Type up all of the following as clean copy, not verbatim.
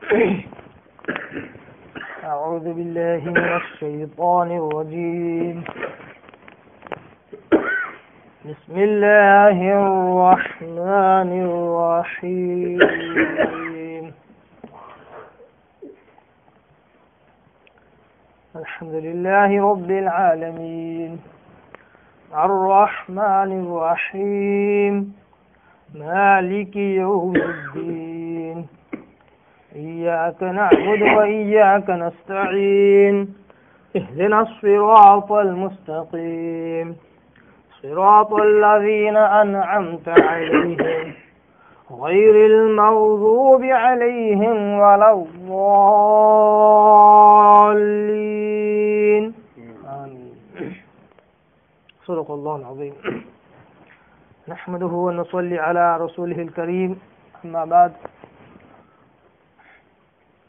أعوذ بالله من الشيطان الرجيم. بسم الله الرحمن الرحيم. الحمد لله رب العالمين الرحمن الرحيم مالك يوم الدين إياك نعبد وإياك نستعين اهدنا الصراط المستقيم صراط الذين أنعمت عليهم غير المغضوب عليهم ولا الضالين آمين. صدق الله العظيم. نحمده ونصلي على رسوله الكريم. اما بعد،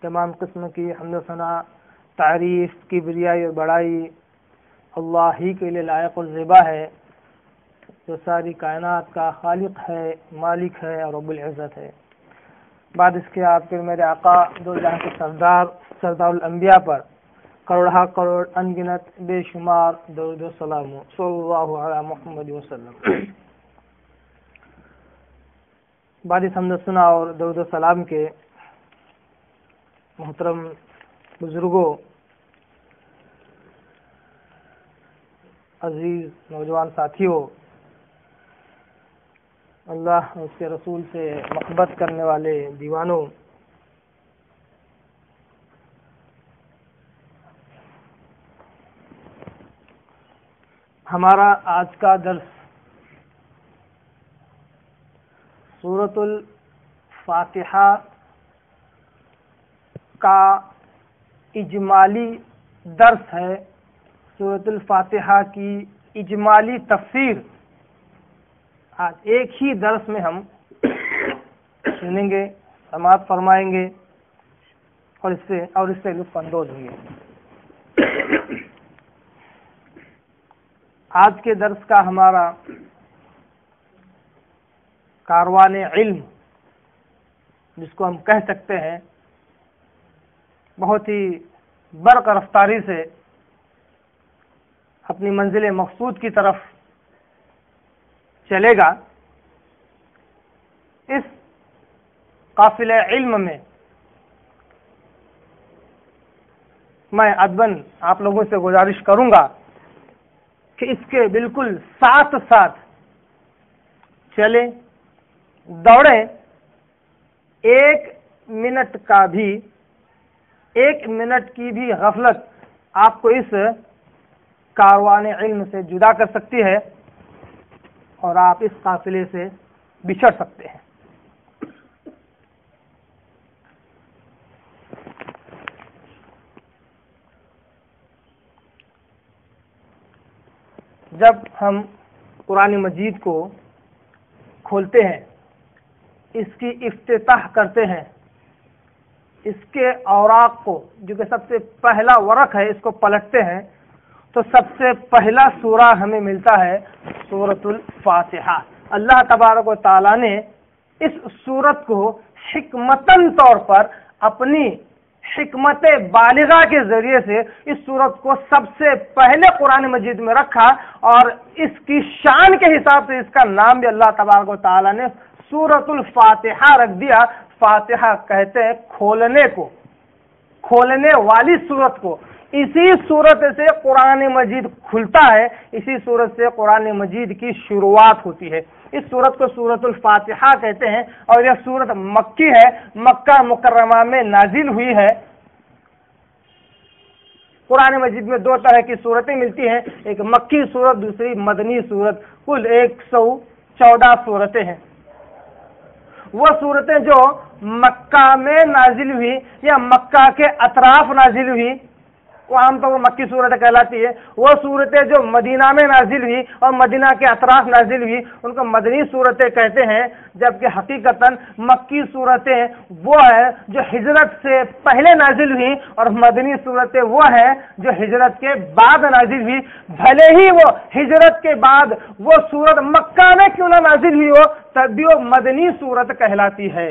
تمام قسم کی حمد و ثنا، تعریف، کبریائی اور بڑائی اللہ ہی کے لیے لائق الذبح ہے، جو ساری کائنات کا خالق ہے، مالک ہے اور رب العزت ہے۔ بعد اس کے آپ کے میرے آقا دو جہاں کے سردار الانبیاء پر کروڑہ کروڑ انگنت بے شمار درود و سلام صلی اللہ علیہ محمد وسلم۔ بعد اس حمد و ثنا اور درود و سلام کے محترم بزرگوں، عزیز نوجوان ساتھیوں، اللہ اور اس کے رسول سے محبت کرنے والے دیوانوں، ہمارا آج کا درس سورۃ الفاتحہ کا اجمالی درس ہے۔ سورۃ الفاتحہ کی اجمالی تفسیر آج ایک ہی درس میں ہم سنیں گے، سماعت فرمائیں گے اور اس سے لطف اندوز ہوں گے۔ آج کے درس کا ہمارا کاروان علم، جس کو ہم کہہ سکتے ہیں، بہت ہی برق رفتاری سے اپنی منزل مقصود کی طرف چلے گا۔ اس قافلہ علم میں میں ادباً آپ لوگوں سے گزارش کروں گا کہ اس کے بالکل ساتھ ساتھ چلیں، دوڑیں، ایک منٹ کی بھی غفلت آپ کو اس کاروان علم سے جدا کر سکتی ہے اور آپ اس قافلے سے بچھڑ سکتے ہیں۔ جب ہم قرآن مجید کو کھولتے ہیں، اس کی افتتاح کرتے ہیں، اس کے اوراق کو، جو کہ سب سے پہلا ورق ہے، اس کو پلٹتے ہیں تو سب سے پہلا سورہ ہمیں ملتا ہے سورۃ الفاتحہ۔ اللہ تبارک و تعالیٰ نے اس سورت کو حکمتاً طور پر اپنی حکمت بالغہ کے ذریعے سے اس سورت کو سب سے پہلے قرآن مجید میں رکھا، اور اس کی شان کے حساب سے اس کا نام بھی اللہ تبارک و تعالیٰ نے سورۃ الفاتحہ رکھ دیا۔ فاتحہ کہتے ہیں کھولنے کو، کھولنے والی سورت کو۔ اسی سورت سے قرآن مجید کھلتا ہے، اسی سورت سے قرآن مجید کی شروعات ہوتی ہے۔ اس سورت کو سورۃ الفاتحہ کہتے ہیں، اور یہ سورت مکی ہے، مکہ مکرمہ میں نازل ہوئی ہے۔ قرآن مجید میں دو طرح کی صورتیں ملتی ہیں، ایک مکی صورت، دوسری مدنی صورت۔ کل 114 صورتیں ہیں۔ وہ صورتیں جو مکہ میں نازل ہوئی یا مکہ کے اطراف نازل ہوئی، وہ عام طور پر مکی صورت کہلاتی ہے۔ وہ صورتیں جو مدینہ میں نازل ہوئی اور مدینہ کے اطراف نازل ہوئی، ان کو مدنی صورتیں کہتے ہیں، جبکہ حقیقتاً مکی صورتیں وہ ہیں جو ہجرت سے پہلے نازل ہوئی، اور مدنی صورتیں وہ ہیں جو ہجرت کے بعد نازل ہوئی۔ بھلے ہی وہ ہجرت کے بعد وہ صورت مکہ میں کیوں نہ نازل ہوئی ہو، تب بھی وہ مدنی صورت کہلاتی ہے۔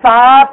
7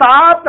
7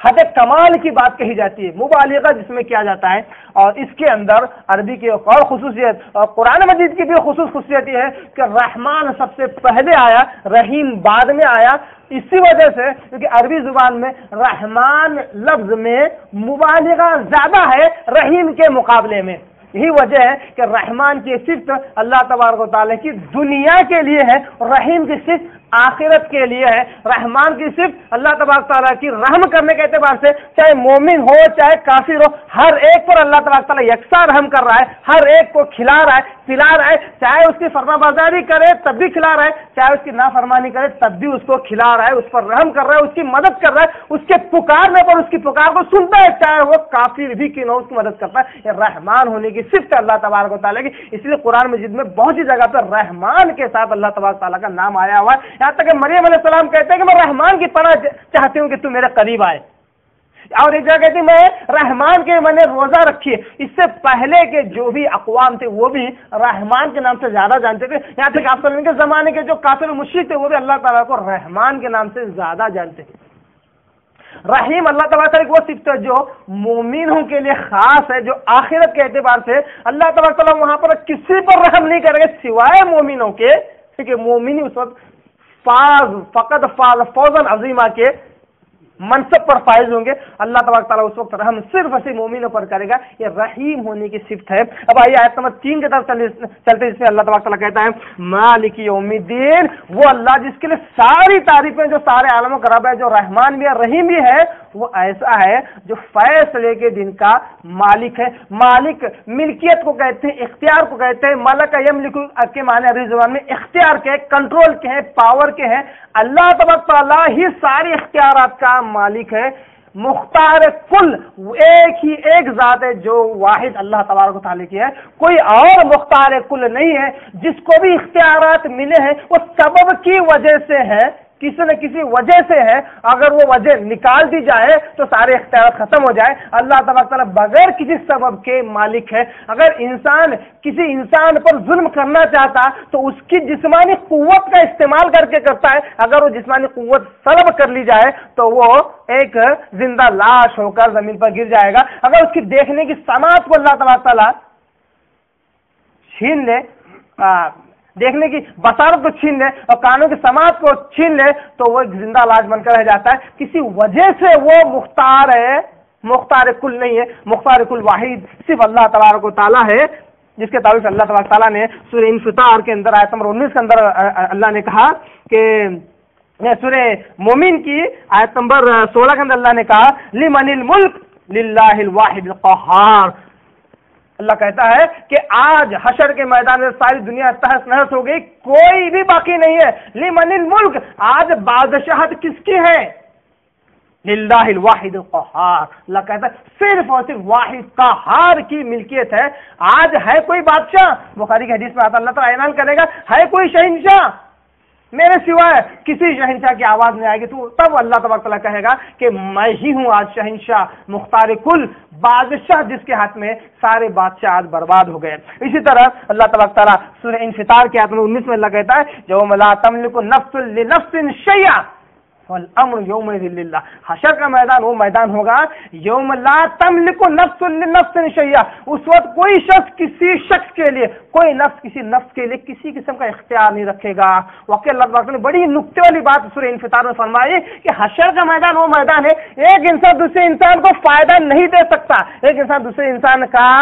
حد کمال کی بات کہی جاتی ہے، مبالغہ جس میں کیا جاتا ہے. اور اس کے اندر عربی کی ایک اور خصوصیت اور قرآن مجید کی بھی خصوصیت یہ ہے کہ رحمان سب سے پہلے آیا، رحیم بعد میں آیا. اسی وجہ سے کیونکہ عربی زبان میں رحمان لفظ میں مبالغہ زیادہ ہے رحیم کے مقابلے میں. یہی وجہ ہے کہ رحمان کی صفت اللہ تبارک و تعالیٰ کی دنیا کے لیے ہے، رحیم کی صفت آخرت کے لیے ہے. رحمان کی صفت اللہ تبارک تعالیٰ کی رحم کرنے کے اعتبار سے چاہے مومن ہو چاہے کافر ہو، ہر ایک پر اللہ تبارک تعالیٰ یکساں رحم کر رہا ہے، ہر ایک کو کھلا رہا ہے، پلا رہا ہے. چاہے اس کی فرما برداری کرے تب بھی کھلا رہا ہے، چاہے اس کی نافرمانی کرے تب بھی اس کو کھلا رہا ہے، اس پر رحم کر رہا ہے، اس کی مدد کر رہا ہے، اس کے پکارنے پر اس کی پکار کو سنتا ہے، چاہے وہ کافر بھی کیوں نہ اس کی مدد کرتا ہے. یہ رحمان ہونے کی صفت ہے اللہ تبارک و تعالیٰ کی. اس لیے قرآن مجید میں بہت سی جگہ پر رحمان کے ساتھ اللہ تبارک تعالیٰ کا نام آیا ہوا ہے. یہاں تک کہ مریم علیہ السلام کہتے ہیں کہ میں رحمان کی پناہ چاہتی ہوں کہ تم میرے قریب آئے. اور ایک جگہ کہتی ہے میں رحمان کے میں نے روزہ رکھی ہے. اس سے پہلے کے جو بھی اقوام تھے وہ بھی رحمان کے نام سے زیادہ جانتے تھے. یہاں تک آپ کے زمانے کے جو کافر مشرک تھے وہ بھی اللہ تعالیٰ کو رحمان کے نام سے زیادہ جانتے تھے. رحیم اللہ تبارک تعالیٰ کی وہ صفت ہے جو مومنوں کے لیے خاص ہے، جو آخرت کے اعتبار سے اللہ تبارک تعالیٰ وہاں پر کسی پر رحم نہیں کرے گا سوائے مومنوں کے. کیونکہ مومنی اس وقت فوزن عظیمہ کے منصب پر فائز ہوں گے. اللہ تبارک تعالیٰ اس وقت رحم صرف اسی مومنوں پر کرے گا. یہ رحیم ہونے کی صفت ہے. اب آئیے آیت نمبر 3 کی طرف چلتے، جس میں اللہ تبارک تعالیٰ کہتا ہے مالک یوم الدین، وہ اللہ جس کے لیے ساری تعریفیں، جو سارے عالموں کا رب ہے، جو رحمان بھی ہے رحیم بھی ہے، وہ ایسا ہے جو فیصلے کے دن کا مالک ہے. مالک ملکیت کو کہتے ہیں، اختیار کو کہتے ہیں. ملک یملک کے معنی عربی زبان میں اختیار کے، کنٹرول کے ہیں، پاور کے ہیں. اللہ تبارک تعالیٰ ہی ساری اختیارات کا مالک ہے. مختار کل ایک ذات ہے جو واحد اللہ تبارک تعالیٰ کی ہے. کوئی اور مختار کل نہیں ہے. جس کو بھی اختیارات ملے ہیں وہ سبب کی وجہ سے ہے، کسی نہ کسی وجہ سے ہے. اگر وہ وجہ نکال دی جائے تو سارے اختیارات ختم ہو جائے. اللہ تبارک تعالیٰ بغیر کسی سبب کے مالک ہے. اگر انسان کسی انسان پر ظلم کرنا چاہتا تو اس کی جسمانی قوت کا استعمال کر کے کرتا ہے. اگر وہ جسمانی قوت سلب کر لی جائے تو وہ ایک زندہ لاش ہو کر زمین پر گر جائے گا. اگر اس کی دیکھنے کی سماعت کو اللہ تبارک تعالیٰ چھین لے، دیکھنے کی بصارت کو چھین لے اور کانوں کی سماعت کو چھین لے تو وہ ایک زندہ لاش بن کر رہ جاتا ہے. کسی وجہ سے وہ مختار ہے، مختار کل نہیں ہے. مختار کل واحد صرف اللہ تبارک و تعالیٰ ہے، جس کے تعلق سے اللہ تبارک تعالیٰ نے سورہ انفطار کے اندر آیت نمبر 19 کے اندر اللہ نے کہا کہ سورہ مومن کی آیت نمبر 16 کے اندر اللہ نے کہا لمن الملک للہ الواحد القہار. اللہ کہتا ہے کہ آج حشر کے میدان میں ساری دنیا تہس نہس ہو گئی، کوئی بھی باقی نہیں ہے. لمن الملک، آج بادشاہت کس کی ہے؟ للہ الواحد القہار. اللہ کہتا ہے صرف اور صرف واحد قہار کی ملکیت ہے. آج ہے کوئی بادشاہ؟ بخاری کی حدیث میں آتا اللہ تعالیٰ اعلان کرے گا ہے کوئی شہنشاہ میرے سوائے؟ کسی شہنشاہ کی آواز نہیں آئے گی. تو تب اللہ تبارک تعالیٰ کہے گا کہ میں ہی ہوں آج شہنشاہ، مختار کل، بادشاہ جس کے ہاتھ میں سارے بادشاہ آج برباد ہو گئے. اسی طرح اللہ تبارک تعالیٰ سورہ انفطار کے آیت 19 میں اللہ کہتا ہے یوم لا تملک نفس لنفس شیئا والامر یومئذ للہ. حشر کا میدان وہ میدان ہوگا یوم لا تملک نفس لنفس شیئا. اس وقت کوئی شخص کسی شخص کے لیے، کوئی نفس کسی نفس کے لیے کسی قسم کا اختیار نہیں رکھے گا. واقعی اللہ تعالیٰ نے بڑی نکتے والی بات سورہ انفطار میں فرمائی کہ حشر کا میدان وہ میدان ہے ایک انسان دوسرے انسان کو فائدہ نہیں دے سکتا، ایک انسان دوسرے انسان کا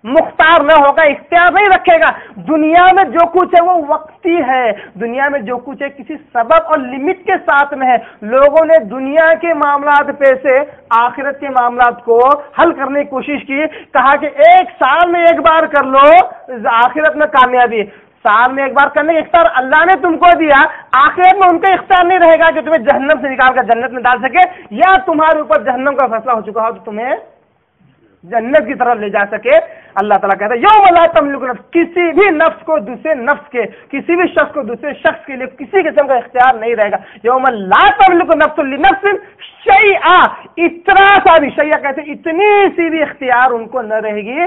مختار نہ ہوگا، اختیار نہیں رکھے گا. دنیا میں جو کچھ ہے وہ وقتی ہے، دنیا میں جو کچھ ہے کسی سبب اور لمٹ کے ساتھ میں ہے. لوگوں نے دنیا کے معاملات پہ سے آخرت کے معاملات کو حل کرنے کی کوشش کی. کہا کہ ایک سال میں ایک بار کر لو آخرت میں کامیابی. سال میں ایک بار کرنے کا اختیار اللہ نے تم کو دیا، آخرت میں ان کا اختیار نہیں رہے گا کہ تمہیں جہنم سے نکال کر جنت میں ڈال سکے، یا تمہارے اوپر جہنم کا فیصلہ ہو چکا ہو تو تمہیں جنت کی طرف لے جا سکے. اللہ تعالیٰ کہتا ہے یوم لا تملک نفس، کسی بھی نفس کو دوسرے نفس کے، کسی بھی شخص کو دوسرے شخص کے لیے کسی قسم کا اختیار نہیں رہے گا. یوم لا تملک نفس لنفس شیئا، اتنا سا بھی، شیئا کہتے اتنی سی بھی اختیار ان کو نہ رہے گی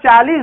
40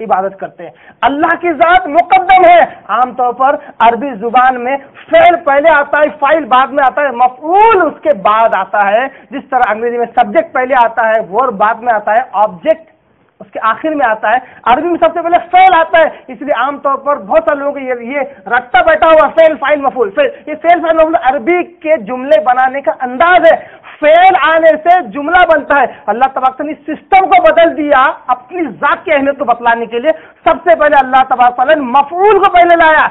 عبادت کرتے ہیں. اللہ کی ذات مقدم ہے. عام طور پر عربی زبان میں فعل پہلے آتا ہے، فاعل بعد میں آتا ہے، مفعول اس کے بعد آتا ہے. جس طرح انگریزی میں سبجیکٹ پہلے آتا ہے، ورب بعد میں آتا ہے، آبجیکٹ اس کے آخر میں آتا ہے. عربی میں سب سے پہلے فعل آتا ہے. اس لیے عام طور پر بہت سارے لوگوں کو یہ رٹتا بیٹھا ہوا فعل فاعل مفعول یہ فعل فاعل مفعول عربی کے جملے بنانے کا انداز ہے. فعل آنے سے جملہ بنتا ہے. اللہ تبارک نے سسٹم کو بدل دیا اپنی ذات کی اہمیت کو بتلانے کے لیے. سب سے پہلے اللہ تبارک نے مفعول کو پہلے لایا.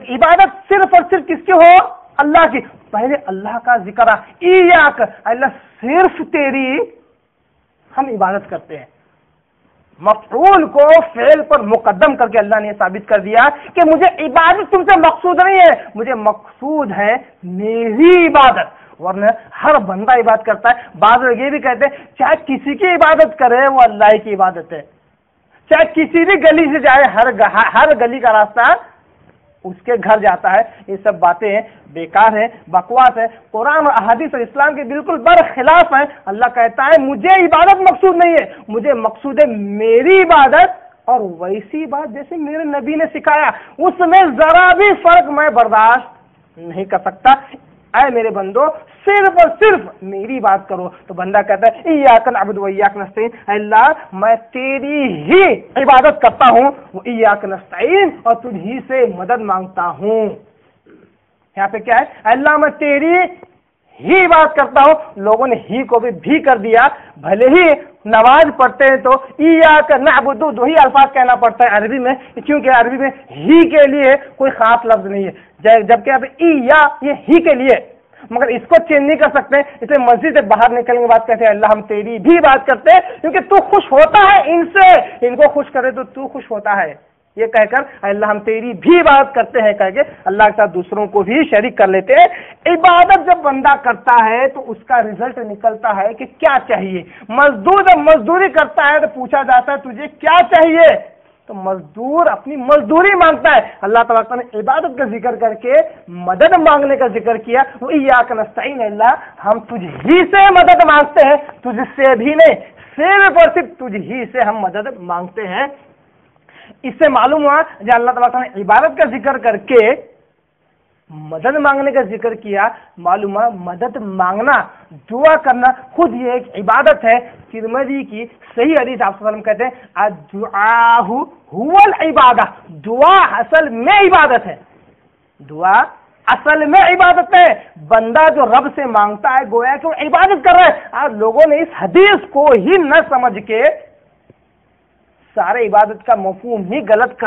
عبادت صرف اور صرف کس کی ہو؟ اللہ کی. پہلے اللہ کا ذکر ایاک، اللہ صرف تیری ہم عبادت کرتے ہیں. مفعول کو فعل پر مقدم کر کے اللہ نے ثابت کر دیا کہ مجھے عبادت تم سے مقصود نہیں ہے، مجھے مقصود ہے میری عبادت. ورنہ ہر بندہ عبادت کرتا ہے. بعض لوگ یہ بھی کہتے ہیں چاہے کسی کی عبادت کرے وہ اللہ کی عبادت ہے، چاہے کسی بھی گلی سے جائے ہر گلی کا راستہ اس کے گھر جاتا ہے. یہ سب باتیں بیکار ہیں، بکواس ہے، قرآن اور احادیث اور اسلام کے بالکل برخلاف ہیں. اللہ کہتا ہے مجھے عبادت مقصود نہیں ہے، مجھے مقصود ہے میری عبادت، اور ویسی بات جیسے میرے نبی نے سکھایا اس میں ذرا بھی فرق میں برداشت نہیں کر سکتا. اے میرے بندو صرف اور صرف میری بات کرو. تو بندہ کہتا ہے ایاک نعبد و ایاک نستعین، اللہ میں تیری ہی عبادت کرتا ہوں، وہ ایاک نستعین اور تجھ ہی سے مدد مانگتا ہوں. یہاں پہ کیا ہے؟ اللہ میں تیری ہی بات کرتا ہوں. لوگوں نے ہی کو بھی کر دیا. بھلے ہی نماز پڑھتے ہیں تو ایاک نعبد دو ہی الفاظ کہنا پڑتا ہے عربی میں، کیونکہ عربی میں ہی کے لیے کوئی خاص لفظ نہیں ہے، جبکہ اب ایا یہ ہی کے لیے، مگر اس کو چینج نہیں کر سکتے. اس لیے مسجد سے باہر نکلنے کے بعد کہتے ہیں اللہ ہم تیری بھی بات کرتے ہیں، کیونکہ تو خوش ہوتا ہے ان سے، ان کو خوش کرے تو خوش ہوتا ہے. یہ کہہ کر اللہ ہم تیری بھی بات کرتے ہیں کہہ کے اللہ کے ساتھ دوسروں کو بھی شریک کر لیتے ہیں. عبادت جب بندہ کرتا ہے تو اس کا رزلٹ نکلتا ہے کہ کیا چاہیے. مزدور جب مزدوری کرتا ہے تو پوچھا جاتا ہے تجھے کیا چاہیے، تو مزدور اپنی مزدوری مانگتا ہے. اللہ تعالیٰ نے عبادت کا ذکر کر کے مدد مانگنے کا ذکر کیا. وہ ایاک نستعین، اللہ ہم تجھ ہی سے مدد مانگتے ہیں، تجھ سے بھی نہیں، صرف اور صرف تجھ ہی سے ہم مدد مانگتے ہیں. اس سے معلوم ہوا جب اللہ تعالیٰ نے عبادت کا ذکر کر کے مدد مانگنے کا ذکر کیا، معلوم ہوا مدد مانگنا، دعا کرنا خود یہ ایک عبادت ہے. ترمذی کی صحیح حدیث آپ صلی اللہ علیہ وسلم کہتے ہیں الدعاء هو العبادہ، دعا اصل میں عبادت ہے. دعا اصل میں عبادت ہے. بندہ جو رب سے مانگتا ہے گویا کہ وہ عبادت کر رہا ہے. آج لوگوں نے اس حدیث کو ہی نہ سمجھ کے سارے عبادت کا مفہوم ہی غلط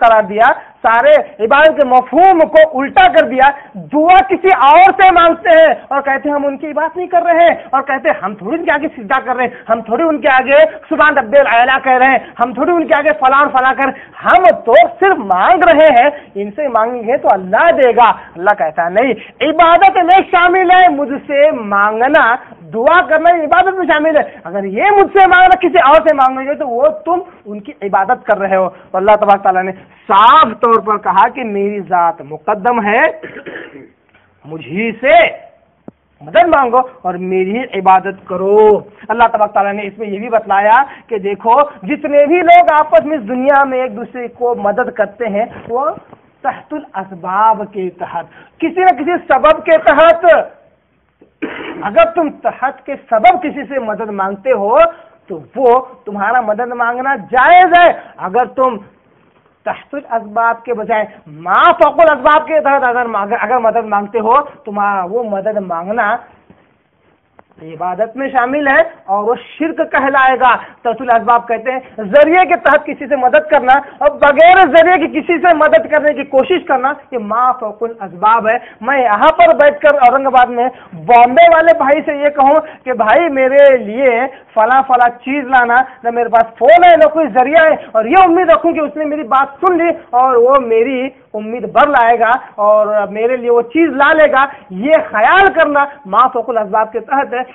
قرار دیا، سارے عبادت کے مفہوم کو الٹا کر دیا. دعا کسی اور سے مانگتے ہیں اور کہتے ہیں ہم ان کی عبادت نہیں کر رہے ہیں، اور کہتے ہیں ہم تھوڑی ان کے آگے سجدہ کر رہے ہیں، ہم تھوڑی ان کے آگے سبحان رب الاعلی کہہ رہے ہیں، ہم تھوڑی ان کے آگے فلان فلاں کر رہے ہیں، ہم تو صرف مانگ رہے ہیں، ان سے مانگیں گے تو اللہ دے گا. اللہ کہتا ہے نہیں، عبادت میں شامل ہے مجھ سے مانگنا، دعا کرنا عبادت میں شامل ہے. اگر یہ مجھ سے مانگنا کسی اور سے مانگیں گے تو وہ تم ان کی عبادت کر رہے ہو. تو اللہ تبارک تعالیٰ نے صاف طور پر کہا کہ میری ذات مقدم ہے، مجھے سے مدد مانگو اور میری عبادت کرو. اللہ تبارک تعالیٰ نے اس میں یہ بھی بتلایا کہ دیکھو جتنے بھی لوگ آپس میں اس دنیا میں ایک دوسرے کو مدد کرتے ہیں وہ تحت الاسباب کے تحت، کسی نہ کسی سبب کے تحت. اگر تم تحت کے سبب کسی سے مدد مانگتے ہو تو وہ تمہارا مدد مانگنا جائز ہے. اگر تم تحت الاسباب کے بجائے ما فوق الاسباب کے تحت اگر مدد مانگتے ہو تمہارا وہ مدد مانگنا عبادت میں شامل ہے اور وہ شرک کہلائے گا. تحت الاسباب کہتے ہیں ذریعے کے تحت کسی سے مدد کرنا اور بغیر ذریعے کی کسی سے مدد کرنے کی کوشش کرنا، یہ ما فوق الاسباب ہے. میں یہاں پر بیٹھ کر اورنگ آباد میں بامبے والے بھائی سے یہ کہوں کہ بھائی میرے لیے فلاں فلاں چیز لانا، نہ میرے پاس فون ہے نہ کوئی ذریعہ ہے، اور یہ امید رکھوں کہ اس نے میری بات سن لی اور وہ میری امید بھر لائے گا اور میرے لیے وہ چیز لا لے گا، یہ خیال کرنا ما فوق الاسباب کے تحت ہے.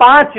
5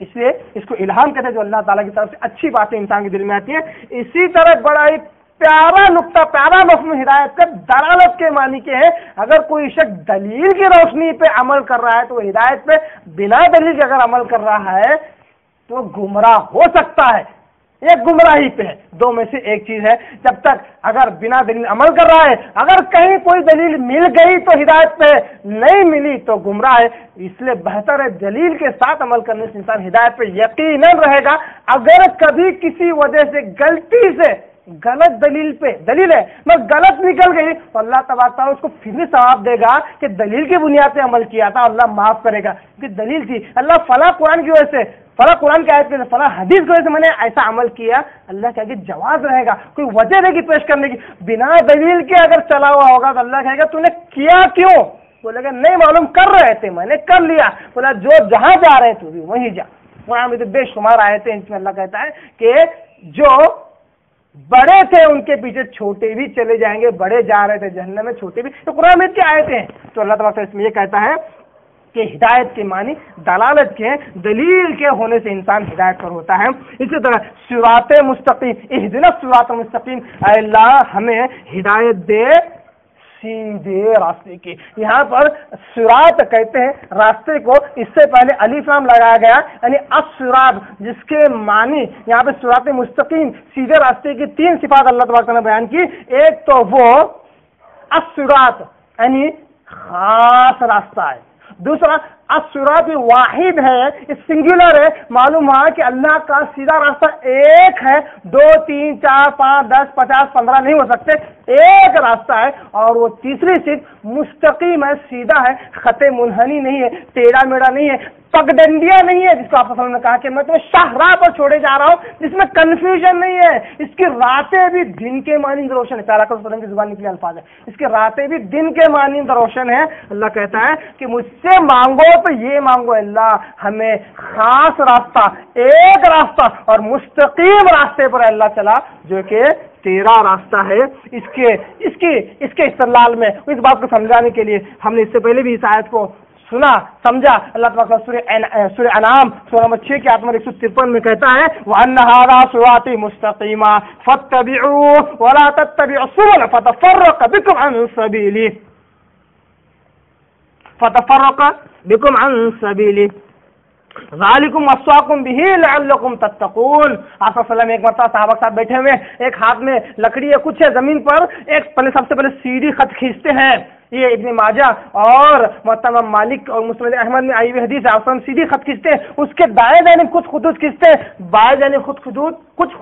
اس لیے اس کو الہام کہتے ہیں، جو اللہ تعالیٰ کی طرف سے اچھی باتیں انسان کے دل میں آتی ہیں۔ اسی طرح بڑا ہی پیارا نقطہ، پیارا مفہوم ہدایت کا دلالت کے معنی کے ہے۔ اگر کوئی شخص دلیل کی روشنی پہ عمل کر رہا ہے تو وہ ہدایت پہ بنا دلیل کے اگر عمل کر رہا ہے تو گمراہ ہو سکتا ہے، یہ گمراہی پہ ہے۔ دو میں سے ایک چیز ہے، جب تک اگر بنا دلیل عمل کر رہا ہے، اگر کہیں کوئی دلیل مل گئی تو ہدایت پہ، نہیں ملی تو گمراہ ہے۔ اس لیے بہتر ہے دلیل کے ساتھ عمل کرنے سے انسان ہدایت پہ یقیناً رہے گا۔ اگر کبھی کسی وجہ سے غلطی سے غلط دلیل پہ، دلیل ہے میں غلط نکل گئی تو اللہ تبارک تعالیٰ اس کو پھر بھی ثواب دے گا کہ دلیل کی بنیاد پہ عمل کیا تھا، اللہ معاف کرے گا کیونکہ دلیل تھی۔ اللہ فلاں قرآن کی وجہ سے، فلاں قرآن کی آیت کی وجہ سے، فلاں حدیث کی وجہ سے میں نے ایسا عمل کیا، اللہ کہے گا جواز رہے گا، کوئی وجہ رہے گی پیش کرنے کی۔ بنا دلیل کے اگر چلا ہوا ہوگا تو اللہ کہے گا تو نے کیا کیوں؟ بولے گا نہیں معلوم، کر رہے تھے، میں نے کر لیا۔ بولا جو جہاں جا رہے تھے بھی وہیں جا۔ قرآن میں تو بے شمار آیتیں ان میں اللہ کہتا ہے کہ جو بڑے تھے ان کے پیچھے چھوٹے بھی چلے جائیں گے، بڑے جا رہے تھے جہنم میں، چھوٹے بھی۔ تو قرآن میں کیا آیتیں ہیں؟ تو اللہ تعالیٰ اس میں یہ کہتا ہے کہ ہدایت کے معنی دلالت کے، دلیل کے ہونے سے انسان ہدایت پر ہوتا ہے۔ اسی طرح صراط مستقیم، اہدنا الصراط المستقیم، اے اللہ ہمیں ہدایت دے سیدھے راستے کی۔ یہاں پر صراط کہتے ہیں راستے کو، اس سے پہلے الف لام لگایا گیا، یعنی الصراط، جس کے معنی یہاں پہ صراط مستقیم، سیدھے راستے کی تین صفات اللہ تبارک نے بیان کی۔ ایک تو وہ الصراط یعنی خاص راستہ ہے، دوسرا الصراط واحد ہے، سنگولر ہے، معلوم ہوا کہ اللہ کا سیدھا راستہ ایک ہے، 2 3 4 5 10 50 15 نہیں ہو سکتے، ایک راستہ ہے۔ اور وہ تیسری چیز مستقیم ہے، سیدھا ہے، خط منحنی نہیں ہے، ٹیڑھا میڑھا نہیں ہے، پگڈنڈیا نہیں ہے، جس کو آپ نے کہا کہ میں تمہیں شاہراہ پر چھوڑے جا رہا ہوں، جس میں کنفیوژن نہیں ہے۔ اس کی راتیں بھی دن کے مانند روشن ہے، تعالیٰ کی زبان نکلے الفاظ ہے، اس کی راتیں بھی دن کے مانند روشن ہے۔ اللہ کہتا ہے کہ مجھ سے مانگو تو یہ مانگو، اللہ ہمیں خاص راستہ، ایک راستہ اور مستقیم راستے پر اللہ چلا جو کہ تیرا راستہ ہے۔ اس کے استدلال میں اس بات کو سمجھانے کے لیے ہم نے اس سے پہلے بھی اس آیت کو سنا سمجھا۔ اللہ تعالیٰ سورہ انعام سورہ نمبر 6 کی آیت نمبر 153 میں کہتا ہے وَأَنَّ هَذَا صِرَاطِي مُسْتَقِيمًا فَاتَّبِعُوهُ وَلَا تَتَّبِعُوا السُّبُلَ فَتَفَرَّقَ بِكُمْ عَنْ سَبِيلِهِ ذالکم وصاکم بہ لعلکم تتقون۔ آپ صلی اللہ علیہ وسلم ایک مرتبہ صحابہ کے ساتھ بیٹھے ہوئے، ایک ہاتھ میں لکڑی ہے، کچھ ہے زمین پر، ایک سب سے پہلے سیدھی خط کھینچتے ہیں۔ یہ ابن ماجہ اور محترم مالک اور مسند احمد میں آئی ہوئی حدیث ہے، آپ سیدھی خط کھینچتے ہیں، اس کے دائیں جانب کچھ خطوط کھینچتے ہیں، بائیں جانب کچھ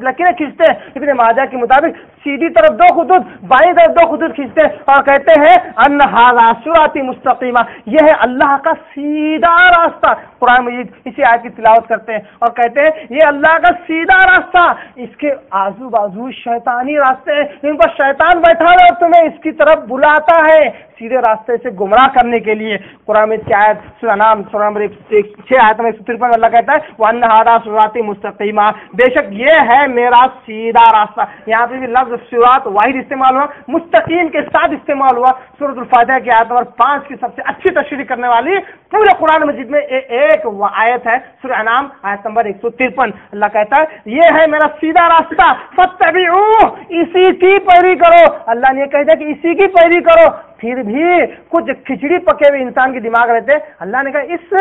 لکیریں کھینچتے ہیں۔ ابن ماجہ کے مطابق سیدھی طرف 2 خطوط، بائیں طرف 2 خطوط کھینچتے ہیں اور کہتے ہیں ان ھذا صراطی مستقیما، یہ ہے اللہ کا سیدھا راستہ۔ قرآن مجید اسی آیت کی تلاوت کرتے ہیں اور کہتے ہیں یہ اللہ کا سیدھا راستہ، اس کے آزو بازو شیطانی راستے ہیں، ان پر شیطان بیٹھا ہے اور تمہیں اس کی طرف بلاتا ہے سیدھے راستے سے گمراہ کرنے کے لیے۔ قرآن میں آیت سورہ انعام سورہ نمبر 6 آیت نمبر 153 اللہ کہتا ہے وَأَنَّ هَذَا صِرَاطِي مُسْتَقِيمًا، بے شک یہ ہے میرا سیدھا راستہ۔ یہاں پہ بھی لفظ صراط واحد استعمال ہوا، مستقیم کے ساتھ استعمال ہوا۔ سورۃ الفاتحہ کی آیت نمبر 5 کی سب سے اچھی تشریح کرنے والی پورے قرآن مجید میں ایک آیت ہے، سورہ انعام آیت نمبر 153۔ اللہ کہتا ہے یہ ہے میرا سیدھا راستہ، فاتبعوہ، اسی کی پیروی کرو۔ اللہ نے یہ کہہ دیا کہ اسی کی پیروی کرو، پھر بھی کچھ کھچڑی پکے ہوئے انسان کے دماغ رہتے، اللہ نے کہا اس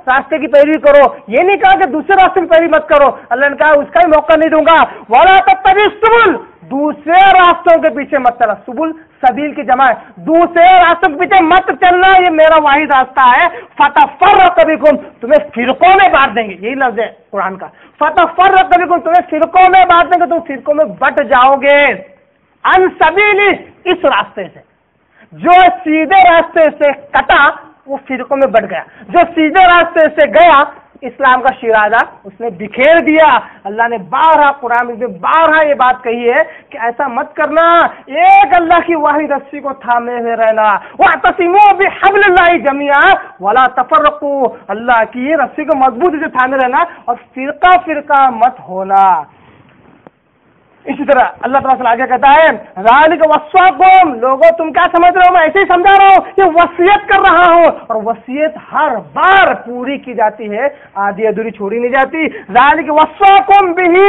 راستے کی پیروی کرو، یہ نہیں کہا کہ دوسرے راستے کی پیروی مت کرو، اللہ نے کہا اس کا بھی موقع نہیں دوں گا۔ وَلَا تَتَّبِعُوا السُّبُلَ، دوسرے راستوں کے پیچھے مت چلنا، سبل سبیل کی جمع ہے، دوسرے راستوں کے پیچھے مت چلنا، یہ میرا واحد راستہ ہے۔ فَتَفَرَّقَ بِكُمْ، تمہیں فرقوں میں بانٹ دیں گے، یہی لفظ ہے قرآن کا، فَتَفَرَّقَ بِكُمْ، تمہیں فرقوں میں بانٹ دیں گے، تم فرقوں میں بٹ جاؤ گے، عن سبیل، اس راستے سے۔ جو سیدھے راستے سے کٹا وہ فرقوں میں بٹ گیا، جو سیدھے راستے سے گیا اسلام کا شیرازہ اس نے بکھیر دیا۔ اللہ نے بارہا قرآن میں بارہا یہ بات کہی ہے کہ ایسا مت کرنا، ایک اللہ کی واحد رسی کو تھامے ہوئے رہنا، وَاعْتَصِمُوا بِحَبْلِ اللَّهِ جَمِيعًا وَلَا تَفَرَّقُوا، اللہ کی یہ رسی کو مضبوطی سے تھامے رہنا اور فرقہ مت ہونا۔ اسی طرح اللہ تعالیٰ آگے کہتا ہے ذالک وصاکم، لوگوں تم کیا سمجھ رہے ہو، میں ایسے ہی سمجھا رہا ہوں، یہ وصیت کر رہا ہوں، اور وصیت ہر بار پوری کی جاتی ہے، آدھی ادھوری چھوڑی نہیں جاتی۔ ذالک وصاکم بہ،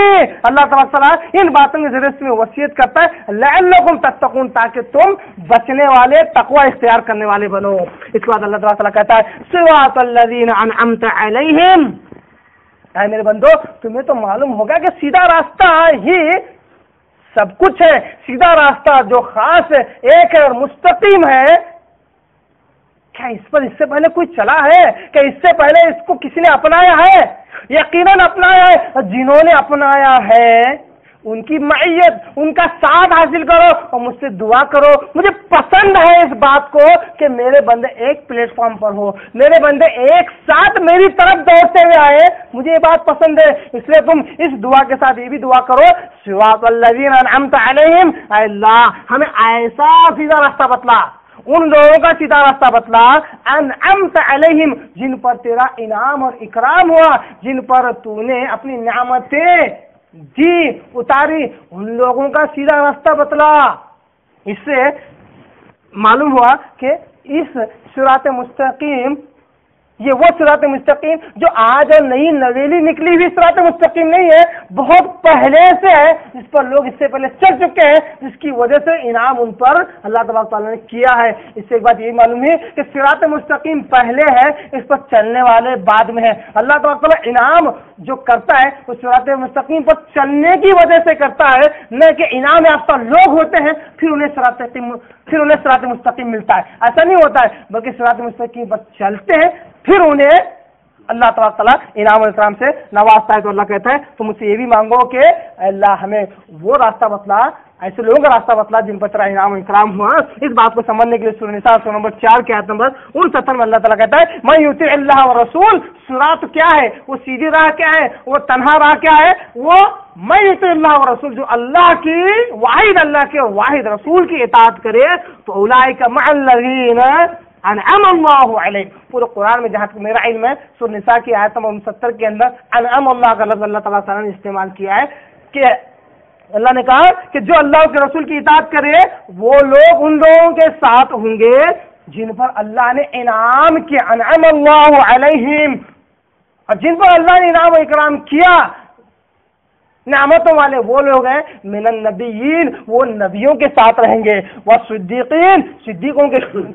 اللہ تعالیٰ ان باتوں کے ذریعے سے وصیت کرتا ہے لعلکم تتقون، تاکہ تم بچنے والے، تقوی اختیار کرنے والے بنو۔ اس کے بعد اللہ تعالیٰ کہتا ہے صراط الذین انعمت علیہم، اے میرے بندو تمہیں تو معلوم ہوگا کہ سیدھا راستہ ہی سب کچھ ہے، سیدھا راستہ جو خاص ہے، ایک ہے اور مستقیم ہے، کیا اس سے پہلے کوئی چلا ہے؟ کیا اس سے پہلے اس کو کسی نے اپنایا ہے؟ یقیناً اپنایا ہے، جنہوں نے اپنایا ہے ان کی معیت، ان کا ساتھ حاصل کرو اور مجھ سے دعا کرو۔ مجھے پسند ہے اس بات کو کہ میرے بندے ایک پلیٹ فارم پر ہو، میرے بندے ایک ساتھ میری طرف دوڑتے ہوئے آئے، مجھے یہ بات پسند ہے، اس لیے تم اس دعا کے ساتھ یہ بھی دعا کرو صراط الذین انعمت علیہم، اے اللہ ہمیں ایسا سیدھا راستہ بتلا، ان لوگوں کا سیدھا راستہ بتلا انعمت علیہم، جن پر تیرا انعام اور اکرام ہوا، جن پر تو نے اپنی نعمتیں جی اتاری، ان لوگوں کا سیدھا راستہ بتلا۔ اس سے معلوم ہوا کہ اس صراط مستقیم، یہ وہ صراط مستقیم جو آج اور نئی نویلی نکلی ہوئی صراط مستقیم نہیں ہے، بہت پہلے سے ہے، جس پر لوگ اس سے پہلے چل چکے ہیں، جس کی وجہ سے انعام ان پر اللہ تبارک تعالیٰ نے کیا ہے۔ اس سے ایک بات یہ معلوم ہے کہ صراط مستقیم پہلے ہے، اس پر چلنے والے بعد میں ہے۔ اللہ تبارک تعالیٰ انعام جو کرتا ہے وہ صراط مستقیم پر چلنے کی وجہ سے کرتا ہے، نہ کہ انعام یافتہ لوگ ہوتے ہیں پھر انہیں صراط مستقیم ملتا ہے، ایسا نہیں ہوتا ہے، بلکہ صراط مستقیم پر چلتے ہیں پھر انہیں اللہ تبارک تعالیٰ انعام و اکرام سے نوازتا ہے۔ تو اللہ کہتا ہے تم مجھ سے یہ بھی مانگو کہ اللہ ہمیں وہ راستہ بتلا، ایسے لوگوں کا راستہ بتلا جن پر تیرا انعام و اکرام ہوا۔ اس بات کو سمجھنے کے لیے سورہ نساء سورہ نمبر 4 کی آیت نمبر 69 میں اللہ تعالیٰ کہتا ہے من یطع اللہ والرسول، صراط کیا ہے، وہ سیدھی راہ کیا ہے، وہ تنہا راہ کیا ہے، وہ من یطع اللہ والرسول، جو اللہ کی اللہ کے واحد رسول کی اطاعت کرے تو اولئک مع الذین انعم اللہ علیہ۔ پورے قرآن میں جہاں تک میرا علم ہے سورہ نساء کی آیت نمبر 69 کے اندر انعم اللہ کا لفظ اللہ تعالیٰ نے استعمال کیا ہے کہ اللہ نے کہا کہ جو اللہ کے رسول کی اطاعت کرے وہ لوگ ان لوگوں کے ساتھ ہوں گے جن پر اللہ نے انعام کیا، انعم اللہ علیہم، اور جن پر اللہ نے انعام و اکرام کیا نعمتوں والے وہ لوگ ہیں من النبیین، وہ نبیوں کے ساتھ رہیں گے، والصدیقین، صدیقوں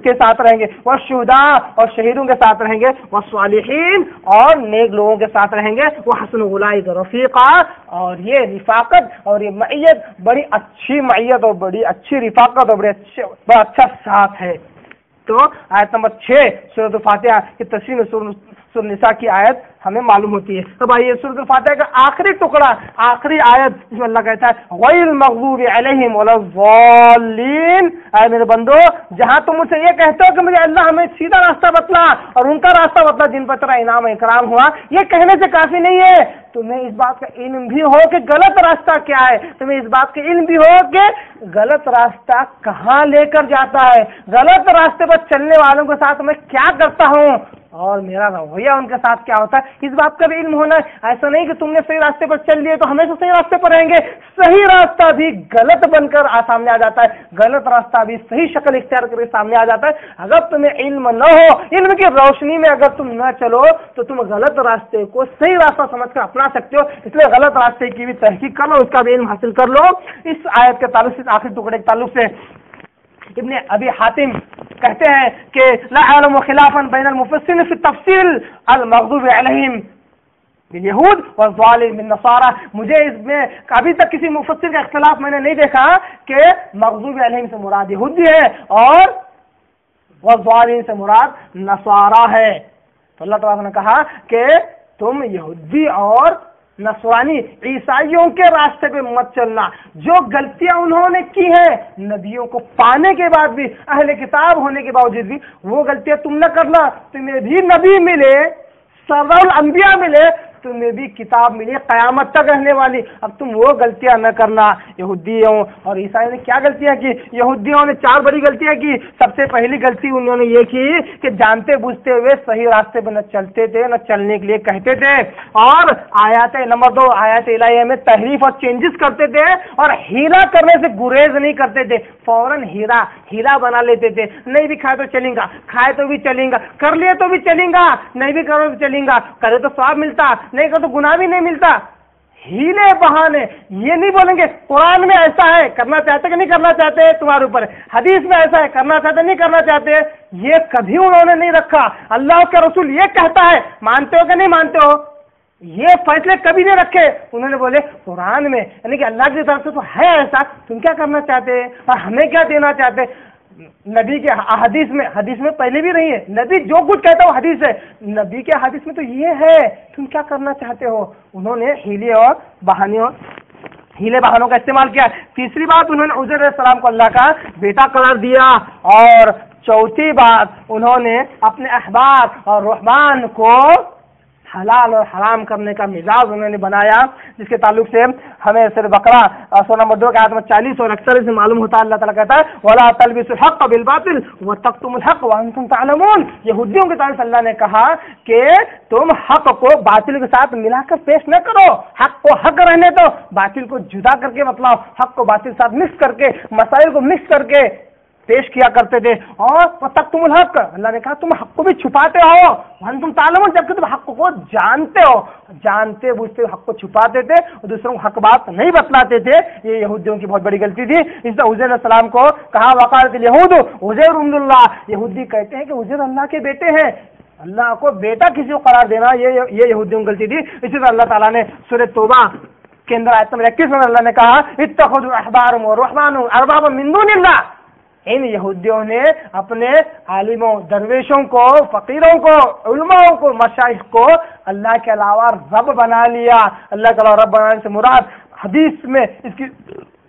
کے ساتھ رہیں گے، والشہداء، اور شہیدوں کے ساتھ رہیں گے، والصالحین، اور نیک لوگوں کے ساتھ رہیں گے، وحسن اولئک رفیقا، اور یہ رفاقت اور یہ معیت بڑی اچھی معیت اور بڑی اچھی رفاقت اور بڑا اچھا ساتھ ہے۔ تو آیت نمبر 6 سورۃ الفاتحہ کی تفسیر میں سورۃ النساء کی آیت ہمیں معلوم ہوتی ہے۔ اب آئیے سورۃ الفاتحہ کا آخری ٹکڑا، آخری آیت جس میں اللہ کہتا ہے غیر المغضوب علیہم ولا الضالین، اے میرے بندو جہاں تم مجھ سے یہ کہتے ہو کہ مجھے اللہ ہمیں سیدھا راستہ بتلا اور ان کا راستہ بتلا جن پر تیرا انعام و اکرام ہوا، یہ کہنے سے کافی نہیں ہے، تمہیں اس بات کا علم بھی ہو کہ غلط راستہ کیا ہے، تمہیں اس بات کا علم بھی ہو کہ غلط راستہ کہاں لے کر جاتا ہے، غلط راستے پر چلنے والوں کے ساتھ میں کیا کرتا ہوں اور میرا رویہ ان کے ساتھ کیا ہوتا ہے، اس بات کا بھی علم ہونا ہے۔ ایسا نہیں کہ تم نے صحیح راستے پر چل لیے تو ہمیشہ صحیح راستے پر رہیں گے، صحیح راستہ بھی غلط بن کر سامنے آ جاتا ہے، غلط راستہ بھی صحیح شکل اختیار کر کے سامنے آ جاتا ہے۔ اگر تمہیں علم نہ ہو، علم کی روشنی میں اگر تم نہ چلو تو تم غلط راستے کو صحیح راستہ سمجھ کر اپنا سکتے ہو، اس لیے غلط راستے کی بھی تحقیق کر لو، اس کا بھی علم حاصل کر لو۔ اس آیت کے تعلق سے آخری ٹکڑے کے تعلق سے ابن ابی حاتم کہتے ہیں کہ لا اعلم خلافا بین المفسرین فی تفسیر المغضوب علیہم بالیہود والضالین بالنصارى، مجھے اس میں ابھی تک کسی مفسر کا اختلاف میں نے نہیں دیکھا کہ مغضوب علیہم سے مراد یہودی ہے اور والضالین سے مراد نصارہ ہے۔ تو اللہ تعالیٰ نے کہا کہ تم یہودی اور نصرانی عیسائیوں کے راستے پہ مت چلنا، جو غلطیاں انہوں نے کی ہیں نبیوں کو پانے کے بعد بھی، اہل کتاب ہونے کے باوجود بھی، وہ غلطیاں تم نہ کرنا۔ تمہیں بھی نبی ملے، سرور الانبیاء ملے، تمہیں بھی کتاب ملی قیامت تک رہنے والی، اب تم وہ غلطیاں نہ کرنا۔ یہودیوں اور عیسائیوں نے کیا غلطیاں کی؟ یہودیوں نے 4 بڑی غلطیاں کی۔ سب سے پہلی غلطی انہوں نے یہ کی کہ جانتے بوجھتے ہوئے صحیح راستے پہ نہ چلتے تھے، نہ چلنے کے لیے کہتے تھے، اور آیات نمبر 2 آیات الہیہ میں تحریف اور چینجز کرتے تھے، اور ہیلا کرنے سے گریز نہیں کرتے تھے، فوراً ہیلا بنا لیتے تھے۔ نہیں بھی کھائے تو چلیں گا، کھائے تو بھی چلیں گا، کر لیے تو بھی چلیں گا، نہیں بھی کرو تو چلیں گا، کرے تو ثواب ملتا، نہیں کرو تو گناہ بھی نہیں ملتا۔ ہیلے بہانے یہ نہیں بولیں گے قرآن میں ایسا ہے کرنا چاہتے کہ نہیں کرنا چاہتے تمہارے اوپر، حدیث میں ایسا ہے کرنا چاہتے نہیں کرنا چاہتے، یہ کبھی انہوں نے نہیں رکھا۔ اللہ کے رسول یہ کہتا ہے مانتے ہو کہ نہیں مانتے ہو، یہ فیصلے کبھی نہیں رکھے۔ انہوں نے بولے قرآن میں یعنی کہ اللہ کی طرف سے تو ہے ایسا، تم کیا کرنا چاہتے ہیں اور ہمیں کیا دینا چاہتے۔ نبی کے حدیث میں پہلے بھی رہی ہے، نبی جو کچھ کہتا ہے وہ حدیث ہے، نبی کے حدیث میں تو یہ ہے، تم کیا کرنا چاہتے ہو۔ انہوں نے ہیلے بہانوں کا استعمال کیا۔ تیسری بات، انہوں نے عزیر علیہ السلام کو اللہ کا بیٹا قرار دیا، اور چوتھی بات، انہوں نے اپنے احبار اور رحمان کو حلال اور حرام کرنے کا مزاج انہوں نے بنایا، جس کے تعلق سے ہمیں سورہ بقرہ سورہ نمبر 2 آیت نمبر 40 اور اکثر سے معلوم ہوتا ہے، اللہ تعالیٰ کہتا ہے وَلَا تَلْبِسُوا الْحَقَّ بِالْبَاطِلِ وَتَكْتُمُوا الْحَقَّ وَأَنْتُمْ تَعْلَمُونَ۔ یہودیوں کی طرف سے اللہ نے کہا کہ تم حق کو باطل کے ساتھ ملا کر پیش نہ کرو، حق کو حق رہنے دو، باطل کو جدا کر کے بتلاؤ، حق کو باطل کے ساتھ مکس کر کے، مسائل کو مکس کر کے پیش کیا کرتے تھے۔ اور تم الحق، اللہ نے کہا تم حق کو بھی چھپاتے ہو، تم تعلمون، جبکہ تم حق کو جانتے ہو، جانتے بوجھتے حق کو چھپاتے تھے اور دوسروں کو حق بات نہیں بتلاتے تھے۔ یہ یہودیوں کی بہت بڑی غلطی تھی۔ اس نے عزیر علیہ السلام کو کہا وقالت الیہود عزیر ابن اللہ، یہودی کہتے ہیں کہ عزیر اللہ کے بیٹے ہیں، اللہ کو بیٹا کسی کو قرار دینا یہ یہودیوں کی غلطی تھی۔ اسی طرح اللہ تعالیٰ نے سورہ توبہ کے اندر آیت نمبر 21 میں اللہ نے کہا اتخذوا احبارهم ورهبانهم اربابا من دون اللہ، ان یہودیوں نے اپنے عالموں، درویشوں کو، فقیروں کو، علماء کو، مشائخ کو اللہ کے علاوہ رب بنا لیا۔ اللہ کے علاوہ رب بنانے سے مراد حدیث میں اس کی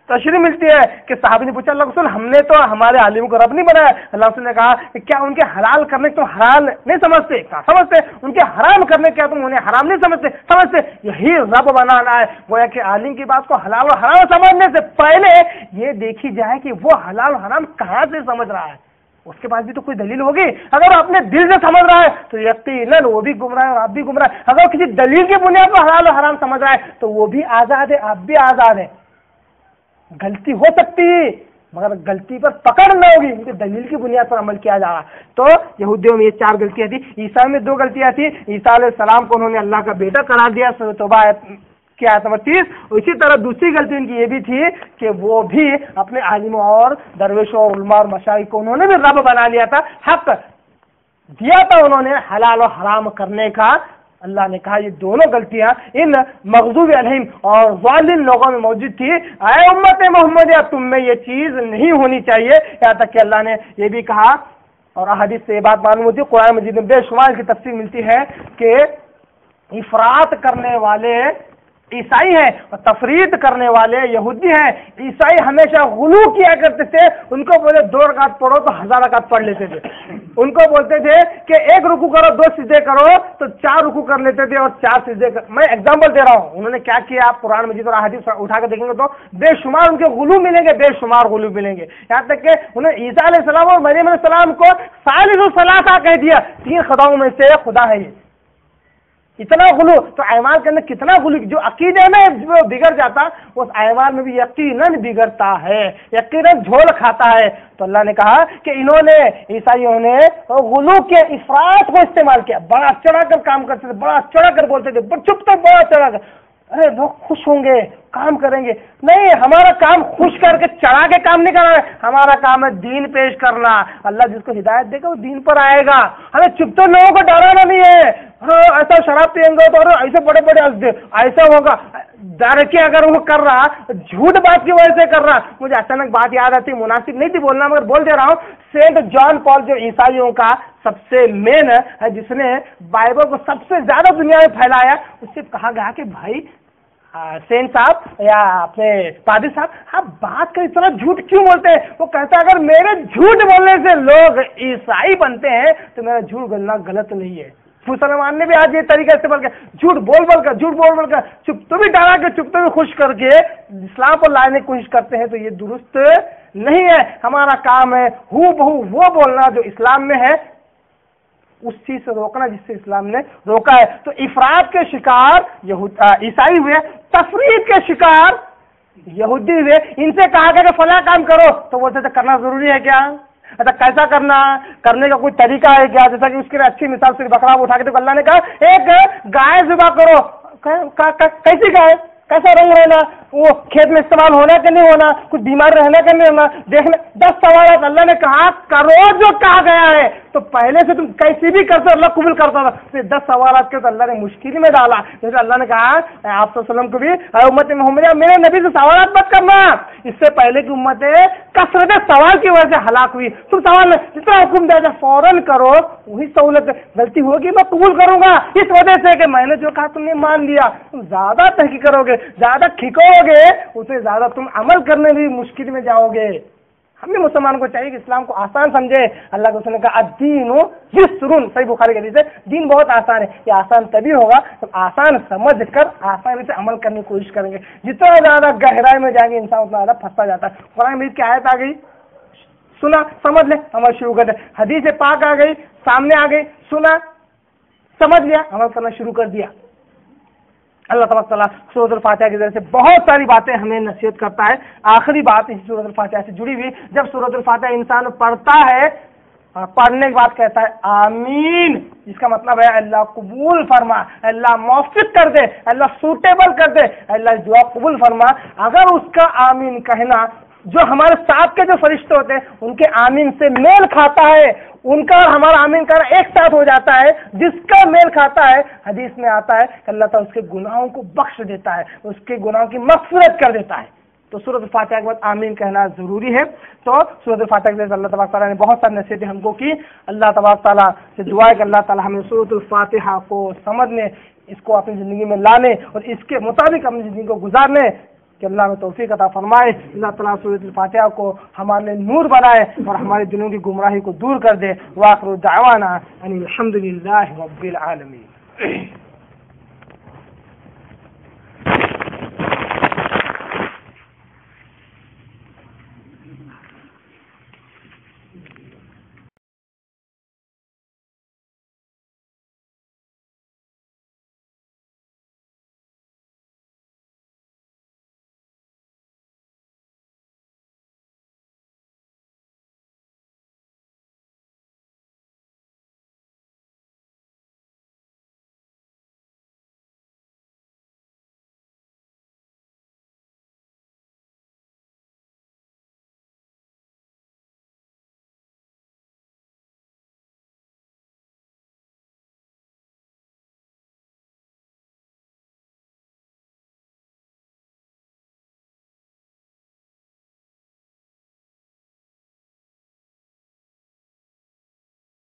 تشریح ملتی ہے کہ صحابی نے پوچھا اللہ رسول ہم نے تو ہمارے عالم کو رب نہیں بنایا۔ اللہ رسول نے کہا کہ کیا ان کے حلال کرنے تم حلال نہیں سمجھتے؟ کیا سمجھتے؟ ان کے حرام کرنے کیا تم انہیں حرام نہیں سمجھتے؟ یہی رب بنانا ہے۔ گویا کہ عالم کی بات کو حلال و حرام سمجھنے سے پہلے یہ دیکھی جائے کہ وہ حلال و حرام کہاں سے سمجھ رہا ہے، اس کے بعد بھی تو کوئی دلیل ہوگی۔ اگر وہ اپنے دل سے سمجھ رہا ہے تو یقیناً وہ بھی گمراہ ہے اور آپ بھی گمراہ ہے۔ اگر کسی دلیل کی بنیاد پر حلال و حرام سمجھ رہا ہے تو وہ بھی آزاد ہے، آپ بھی آزاد ہیں۔ غلطی ہو سکتی ہے مگر غلطی پر پکڑ نہ ہوگی کیونکہ دلیل کی بنیاد پر عمل کیا جا رہا۔ تو یہودیوں میں یہ 4 غلطیاں تھیں، عیسیٰ میں 2 غلطیاں تھیں۔ عیسیٰ علیہ السلام کو انہوں نے اللہ کا بیٹا قرار دیا، سورہ توبہ کی آیت نمبر 30۔ اسی طرح دوسری غلطی ان کی یہ بھی تھی کہ وہ بھی اپنے عالموں اور درویشوں اور علماء اور مشائخ کو انہوں نے بھی رب بنا لیا تھا، حق دیا تھا انہوں نے حلال و حرام کرنے کا۔ اللہ نے کہا یہ دونوں غلطیاں ان مغضوب علیہم اور ظالم لوگوں میں موجود تھی۔ اے امت محمدیہ تم میں یہ چیز نہیں ہونی چاہیے، یہاں تک کہ اللہ نے یہ بھی کہا، اور احادیث سے یہ بات معلوم ہوتی ہے، قرآن مجید میں بے شمار کی تفسیر ملتی ہے کہ افراط کرنے والے عیسائی ہیں اور تفرید کرنے والے یہودی ہیں۔ عیسائی ہمیشہ غلو کیا کرتے تھے، ان کو بولے 2 رکعت پڑھو تو 1000 رکعت پڑھ لیتے تھے، ان کو بولتے تھے کہ 1 رکوع کرو 2 سجدے کرو تو 4 رکوع کر لیتے تھے اور 4 سجدے میں ایگزامپل دے رہا ہوں انہوں نے کیا کیا، آپ قرآن مجید اور احادیث اٹھا کے دیکھیں گے تو بے شمار ان کے غلو ملیں گے، بے شمار غلو ملیں گے، یہاں تک کہ انہوں نے عیسیٰ علیہ السلام اور مریم علیہ السلام کو ثالث الثلاثہ کہہ دیا، 3 خداؤں میں سے خدا ہے یہ۔ اتنا غلو تو اعمال کے اندر کتنا غلو، جو عقیدے میں جو بگڑ جاتا اس اعمال میں بھی یقیناً بگڑتا ہے، یقیناً جھول کھاتا ہے۔ تو اللہ نے کہا کہ انہوں نے عیسائیوں نے غلو کے افراط کو استعمال کیا، بڑا چڑھا کر کام کرتے تھے، بڑا چڑھا کر بولتے تھے، چپ تک بڑا چڑھا کر، ارے لوگ خوش ہوں گے کام کریں گے، نہیں ہمارا کام خوش کر کے چڑھا کے کام نہیں کرنا ہے، ہمارا کام ہے دین پیش کرنا۔ اللہ جس کو ہدایت دے گا وہ دین پر آئے گا، ہمیں چپتے لوگوں کو ڈرانا نہیں ہے، ایسا شراب پئیں گے تو ایسے بڑے بڑے ایسا ہوگا، ڈر کے اگر وہ کر رہا جھوٹ بات کی وجہ سے کر رہا۔ مجھے اچانک بات یاد آتی، مناسب نہیں تھی بولنا مگر بول دے رہا ہوں، سینٹ جان پال جو عیسائیوں کا سب سے مین ہے، جس نے بائبل کو سب سے زیادہ دنیا میں پھیلایا، اس سے کہا گیا کہ بھائی سین صاحب یا اپنے پادری صاحب آپ بات کر اتنا جھوٹ کیوں بولتے ہیں؟ وہ کہتا ہے اگر میرے جھوٹ بولنے سے لوگ عیسائی بنتے ہیں تو میرا جھوٹ بولنا غلط نہیں ہے، مسلمان نے بھی آج یہ طریقہ استعمال کیا، جھوٹ بول کر چپ تو بھی ڈرا کے چپ تو بھی خوش کر کے اسلام کو لانے کی کوشش کرتے ہیں، تو یہ درست نہیں ہے۔ ہمارا کام ہے ہو بہو وہ بولنا جو اسلام میں ہے، اس چیز سے روکنا جس سے اسلام نے روکا ہے۔ تو افراد کے شکار عیسائی ہوئے، تفریق کے شکار یہودی ہوئے۔ ان سے کہا گیا کہ فلاں کام کرو تو بولتے تھے کرنا ضروری ہے کیا؟ اچھا کیسا کرنے کا کوئی طریقہ ہے کیا؟ جیسا کہ اس کے لیے اچھی مثال سے بکرا اٹھا کے تو اللہ نے کہا ایک گائے ذبح کرو۔ کیسی گائے؟ کیسا رنگ رہنا، وہ کھیت میں استعمال ہونا کہ نہیں ہونا، کچھ بیمار رہنا کہ نہیں ہونا، دیکھنا 10 سوالات اللہ نے کہا کرو جو کہا گیا ہے۔ تو پہلے سے تم کیسی بھی کرتے اللہ قبول کرتا تھا، پھر 10 سوالات کے تو اللہ نے مشکل میں ڈالا۔ جیسے اللہ نے کہا آپ صلی اللہ علیہ وسلم کو بھی امت محمدیہ میرے نبی سے سوالات مت کرنا، اس سے پہلے کی امتیں کثرت سوال کی وجہ سے ہلاک ہوئی۔ تم سوال میں جتنا حکم دیا جائے فوراً کرو، وہی سہولت ہے۔ غلطی ہوگی میں قبول کروں گا اس وجہ سے کہ میں نے جو کہا تم نے مان لیا۔ تم زیادہ تحقیق کرو گے، زیادہ کھکو گے، اسے زیادہ تم عمل کرنے بھی مشکل میں جاؤ گے۔ ہم بھی مسلمان کو چاہیے کہ اسلام کو آسان سمجھے۔ اللہ کے رسول نے کہا الدین یسر، صحیح بخاری کی حدیث ہے، دین بہت آسان ہے۔ یہ آسان تبھی ہوگا جب آسان سمجھ کر آسانی سے عمل کرنے کی کوشش کریں گے۔ جتنا زیادہ گہرائی میں جائیں گے انسان اتنا زیادہ پھنستا جاتا ہے۔ قرآن مجید کی آیت آ گئی، سنا سمجھ لے عمل شروع کر دے۔ حدیث پاک آ گئی، سامنے آ گئی، سنا سمجھ لیا، عمل کرنا شروع کر دیا۔ اللہ تبارک تعالیٰ سورۃ الفاتحہ کے ذریعے سے بہت ساری باتیں ہمیں نصیحت کرتا ہے۔ آخری بات اس سورۃ الفاتحہ سے جڑی ہوئی، جب سورۃ الفاتحہ انسان پڑھتا ہے، پڑھنے کے بعد کہتا ہے آمین، جس کا مطلب ہے اللہ قبول فرما، اللہ موفق کر دے، اللہ سوٹیبل کر دے، اللہ دعا قبول فرما۔ اگر اس کا آمین کہنا جو ہمارے ساتھ کے جو فرشتے ہوتے ہیں ان کے آمین سے میل کھاتا ہے، ان کا اور ہمارا آمین کہنا ایک ساتھ ہو جاتا ہے، جس کا میل کھاتا ہے، حدیث میں آتا ہے کہ اللہ تعالیٰ اس کے گناہوں کو بخش دیتا ہے، اس کے گناہوں کی مغفرت کر دیتا ہے۔ تو سورۃ الفاتحہ کے بعد آمین کہنا ضروری ہے۔ تو سورۃ الفاتحہ کے ذریعے اللہ تبارک تعالیٰ نے بہت ساری نصیحتیں ہم کو کی۔ اللہ تبارک تعالیٰ سے دعا ہے کہ اللہ تعالیٰ ہمیں سورۃ الفاتحہ کو سمجھنے، اس کو اپنی زندگی میں لانے اور اس کے مطابق اپنی زندگی کو گزارنے کہ اللہ میں توفیق عطا فرمائے۔ اللہ تعالیٰ سورۃ الفاتحہ کو ہمارے لیے نور بنائے اور ہمارے دلوں کی گمراہی کو دور کر دے۔ وآخر دعوانا ان الحمد للہ رب العالمین۔